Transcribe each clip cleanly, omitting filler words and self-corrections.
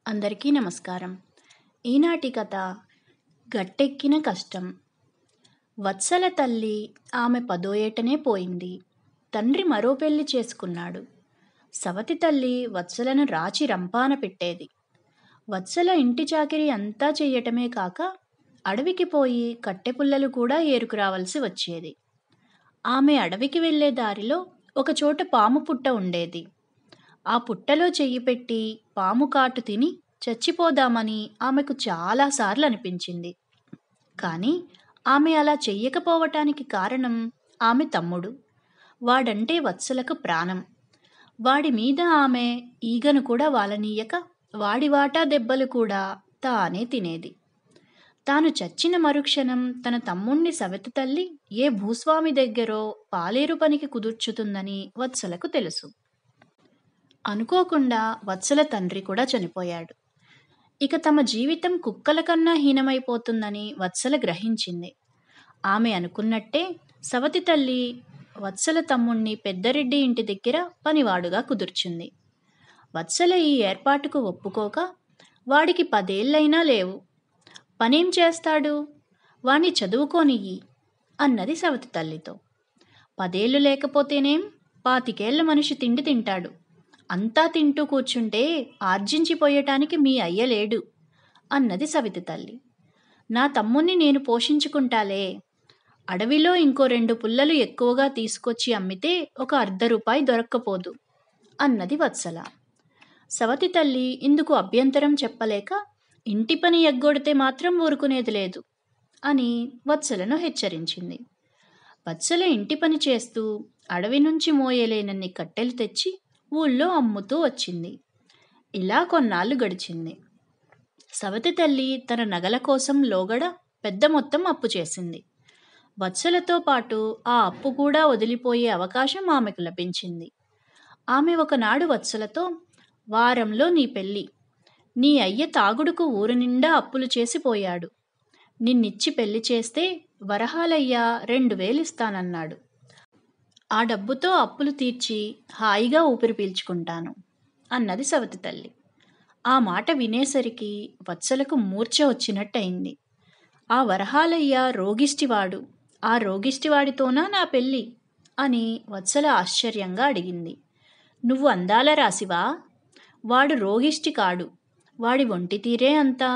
అందరికీ నమస్కారం. ఈనాటి కథ గట్టెక్కిన కష్టం. వత్సల తల్లి ఆమె 10వ ఏటనే పోయింది. తండ్రి మరో పెళ్లి చేసుకున్నాడు. సవతి తల్లి వత్సలను రాచి రంపాన పెట్టేది. వత్సల ఇంటి చాకిరీ అంతా చెయ్యటమే కాక అడవికి పోయి కట్టెపుల్లలు కూడా ఏరుకురావలసి వచ్చేది. ఆమె అడవికి వెళ్ళే దారిలో ఒకచోట పాము పుట్ట ఉండేది. ఆ పుట్టలో చెయ్యి పెట్టి పాము కాటు తిని చచ్చిపోదామని ఆమెకు చాలాసార్లు అనిపించింది. కానీ ఆమె అలా చెయ్యకపోవటానికి కారణం ఆమె తమ్ముడు. వాడంటే వత్సలకు ప్రాణం. వాడి మీద ఆమె ఈగను కూడా వాలనీయక వాడి వాటా దెబ్బలు కూడా తానే తినేది. తాను చచ్చిన మరుక్షణం తన తమ్ముణ్ణి సవతి తల్లి ఏ భూస్వామి దగ్గరో పాలేరు పనికి కుదుర్చుతుందని వత్సలకు తెలుసు. అనుకోకుండా వత్సల తండ్రి కూడా చనిపోయాడు. ఇక తమ జీవితం కుక్కల కన్నా హీనమైపోతుందని వత్సల గ్రహించింది. ఆమె అనుకున్నట్టే సవతి తల్లి వత్సల తమ్ముణ్ణి పెద్దరెడ్డి ఇంటి దగ్గర పనివాడుగా కుదుర్చింది. వత్సల ఈ ఏర్పాటుకు ఒప్పుకోక వాడికి 10 ఏళ్ళైనా లేవు. పనేం చేస్తాడు? వాణ్ణి చదువుకోనియ్యి అన్నది సవతి తల్లితో. 10 ఏళ్ళు లేకపోతేనేం 25 ఏళ్ల మనిషి తిండి తింటాడు. అంతా తింటూ కూర్చుంటే ఆర్జించిపోయటానికి మీ అయ్యలేడు అన్నది సవితి తల్లి. నా తమ్ముణ్ణి నేను పోషించుకుంటాలే. అడవిలో ఇంకో 2 పుల్లలు ఎక్కువగా తీసుకొచ్చి అమ్మితే ఒక ₹1/2 దొరక్కపోదు అన్నది వత్సల. సవతి తల్లి ఇందుకు అభ్యంతరం చెప్పలేక ఇంటి పని ఎగ్గొడితే మాత్రం ఊరుకునేది లేదు అని వత్సలను హెచ్చరించింది. వత్సల ఇంటి పని చేస్తూ అడవి నుంచి మోయలేనన్ని కట్టెలు తెచ్చి ఊళ్ళో అమ్ముతూ వచ్చింది. ఇలా కొన్నాళ్ళు గడిచింది. సవతి తల్లి తన నగల కోసం లోగడ పెద్ద మొత్తం అప్పు చేసింది. వత్సలతో పాటు ఆ అప్పు కూడా వదిలిపోయే అవకాశం ఆమెకు లభించింది. ఆమె ఒకనాడు వత్సలతో, వారంలో నీ పెళ్ళి. నీ అయ్య తాగుడుకు ఊరు నిండా అప్పులు చేసిపోయాడు. నిన్నిచ్చి పెళ్లి చేస్తే వరహాలయ్య 2000 ఇస్తానన్నాడు. ఆ డబ్బుతో అప్పులు తీర్చి హాయిగా ఊపిరి పీల్చుకుంటాను అన్నది సవతి తల్లి. ఆ మాట వినేసరికి వత్సలకు మూర్ఛ వచ్చినట్టయింది. ఆ వరహాలయ్య రోగిష్టివాడు. ఆ రోగిష్టివాడితోనా నా పెళ్ళి అని వత్సల ఆశ్చర్యంగా అడిగింది. నువ్వు అందాల రాసివా? వాడు రోగిష్టి కాడు. వాడి ఒంటి తీరే అంతా.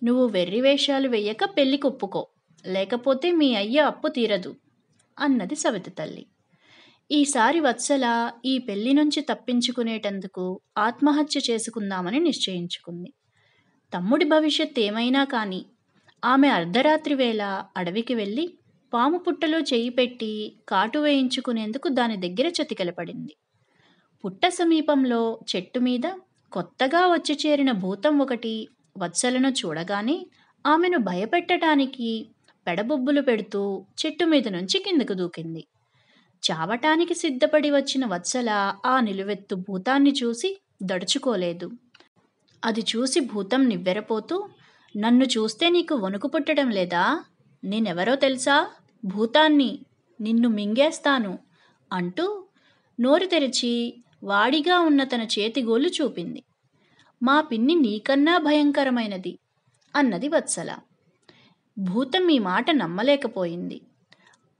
నువ్వు వెర్రి వేషాలు వెయ్యక పెళ్లి కొప్పుకో, లేకపోతే మీ అయ్య అప్పు తీరదు అన్నది సవతి తల్లి. ఈసారి వత్సల ఈ పెళ్లి నుంచి తప్పించుకునేటందుకు ఆత్మహత్య చేసుకుందామని నిశ్చయించుకుంది. తమ్ముడి భవిష్యత్ ఏమైనా కానీ ఆమె అర్ధరాత్రి వేళ అడవికి వెళ్ళి పాము పుట్టలో చెయ్యి పెట్టి కాటు వేయించుకునేందుకు దాని దగ్గర చతికిలపడింది. పుట్ట సమీపంలో చెట్టు మీద కొత్తగా వచ్చి చేరిన భూతం ఒకటి వత్సలను చూడగానే ఆమెను భయపెట్టడానికి పెడబొబ్బులు పెడుతూ చెట్టు మీద నుంచి కిందకు దూకింది. చావటానికి సిద్ధపడి వచ్చిన వత్సల ఆ నిలువెత్తు భూతాన్ని చూసి దడుచుకోలేదు. అది చూసి భూతం నివ్వెరపోతూ, నన్ను చూస్తే నీకు వణుకు పుట్టడం లేదా? నేనెవరో తెలుసా? భూతాన్ని. నిన్ను మింగేస్తాను అంటూ నోరు తెరిచి వాడిగా ఉన్న తన చేతిగోళ్లు చూపింది. మా పిన్ని నీకన్నా భయంకరమైనది అన్నది వత్సల. భూతం ఈ మాట నమ్మలేకపోయింది.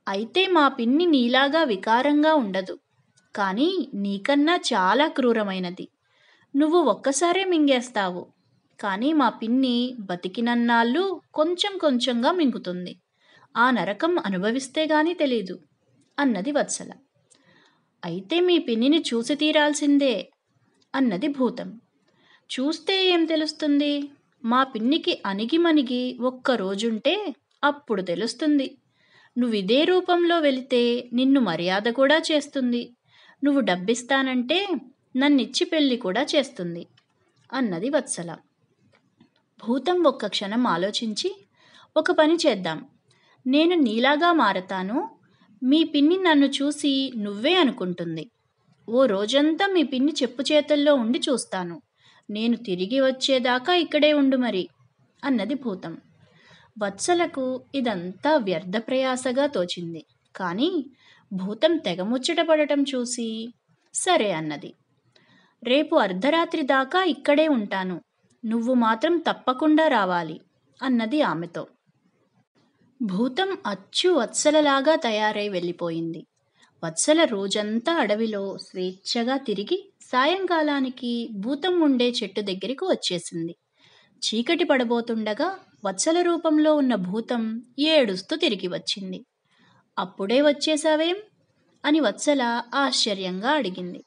అయితే మా పిన్ని నీలాగా వికారంగా ఉండదు, కానీ నీకన్నా చాలా క్రూరమైనది. నువ్వు ఒక్కసారే మింగేస్తావు, కానీ మా పిన్ని బతికినన్నాళ్ళు కొంచెం కొంచెంగా మింగుతుంది. ఆ నరకం అనుభవిస్తే గాని తెలీదు అన్నది వత్సల. అయితే మీ పిన్నిని చూసి తీరాల్సిందే అన్నది భూతం. చూస్తే ఏం తెలుస్తుంది? మా పిన్నికి అణిగిమణిగి ఒక్కరోజుంటే అప్పుడు తెలుస్తుంది. నువ్విదే రూపంలో వెళితే నిన్ను మర్యాద కూడా చేస్తుంది. నువ్వు డబ్బిస్తానంటే నన్నిచ్చి పెళ్లి కూడా చేస్తుంది అన్నది వత్సల. భూతం ఒక్క క్షణం ఆలోచించి, ఒక పని చేద్దాం. నేను నీలాగా మారతాను. మీ పిన్ని నన్ను చూసి నువ్వే అనుకుంటుంది. ఓ రోజంతా మీ పిన్ని చెప్పు చేతుల్లో ఉండి చూస్తాను. నేను తిరిగి వచ్చేదాకా ఇక్కడే ఉండు మరి అన్నది భూతం. వత్సలకు ఇదంతా వ్యర్థ ప్రయాసగా తోచింది. కానీ భూతం తెగముచ్చట పడటం చూసి సరే అన్నది. రేపు అర్ధరాత్రి దాకా ఇక్కడే ఉంటాను. నువ్వు మాత్రం తప్పకుండా రావాలి అన్నది ఆమెతో. భూతం అచ్చు వత్సలలాగా తయారై వెళ్ళిపోయింది. వత్సల రోజంతా అడవిలో స్వేచ్ఛగా తిరిగి సాయంకాలానికి భూతం ఉండే చెట్టు దగ్గరికి వచ్చేసింది. చీకటి పడబోతుండగా వత్సల రూపంలో ఉన్న భూతం ఏడుస్తూ తిరిగి వచ్చింది. అప్పుడే వచ్చేసావేం అని వత్సల ఆశ్చర్యంగా అడిగింది.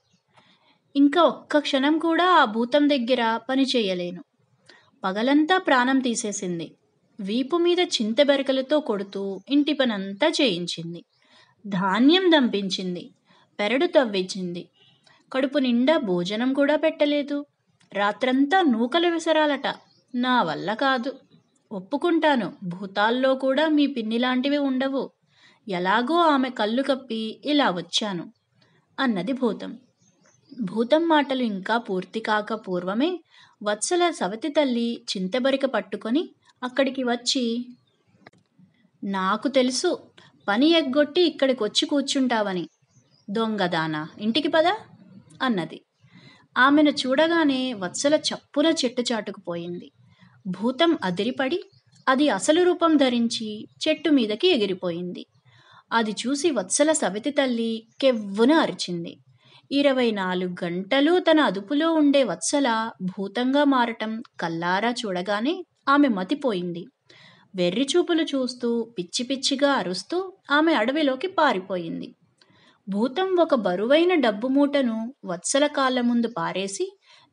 ఇంకా ఒక్క క్షణం కూడా ఆ భూతం దగ్గర పని చేయలేను. పగలంతా ప్రాణం తీసేసింది. వీపు మీద చింతబెరకలతో కొడుతూ ఇంటి పనంతా చేయించింది. ధాన్యం దంపించింది. పెరడు తవ్వించింది. కడుపు నిండా భోజనం కూడా పెట్టలేదు. రాత్రంతా నూకలు విసరాలట. నా వల్ల కాదు. ఒప్పుకుంటాను, భూతాల్లో కూడా మీ పిన్నిలాంటివి ఉండవు. ఎలాగో ఆమె కళ్ళు కప్పి ఇలా వచ్చాను అన్నది భూతం. భూతం మాటలు ఇంకా పూర్తి కాక పూర్వమే వత్సల సవతి తల్లి చింతబరిక పట్టుకొని అక్కడికి వచ్చి, నాకు తెలుసు పని ఎగ్గొట్టి ఇక్కడికి వచ్చి కూర్చుంటావని. దొంగదానా, ఇంటికి పద అన్నది. ఆమెను చూడగానే వత్సల చప్పున చెట్టు చాటుకుపోయింది. భూతం అదిరిపడి అది అసలు రూపం ధరించి చెట్టు మీదకి ఎగిరిపోయింది. అది చూసి వత్సల సవితి తల్లి కెవ్వున అరిచింది. 24 గంటలు తన అదుపులో ఉండే వత్సల భూతంగా మారటం కల్లారా చూడగానే ఆమె మతిపోయింది. వెర్రిచూపులు చూస్తూ పిచ్చి పిచ్చిగా అరుస్తూ ఆమె అడవిలోకి పారిపోయింది. భూతం ఒక బరువైన డబ్బు మూటను వత్సల కాళ్ళ ముందు పారేసి,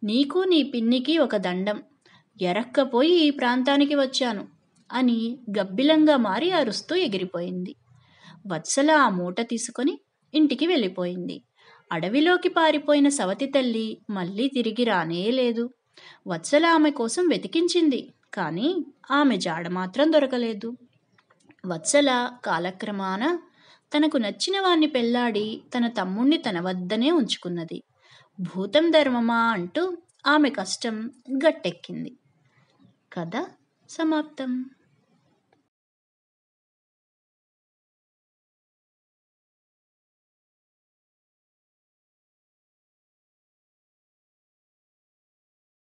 నీకు నీ పిన్నికి ఒక దండం, ఎరక్కపోయి ఈ ప్రాంతానికి వచ్చాను అని గబ్బిలంగా మారి అరుస్తూ ఎగిరిపోయింది. వత్సల ఆ మూట తీసుకొని ఇంటికి వెళ్ళిపోయింది. అడవిలోకి పారిపోయిన సవతి తల్లి మళ్ళీ తిరిగి రానే లేదు. వత్సల ఆమె కోసం వెతికించింది, కానీ ఆమె జాడ మాత్రం దొరకలేదు. వత్సల కాలక్రమాన తనకు నచ్చిన వాణ్ణి పెళ్లాడి తన తమ్ముణ్ణి తన వద్దనే ఉంచుకున్నది. భూతం ధర్మమా అంటూ ఆమె కష్టం గట్టెక్కింది. కథ సమాప్తం.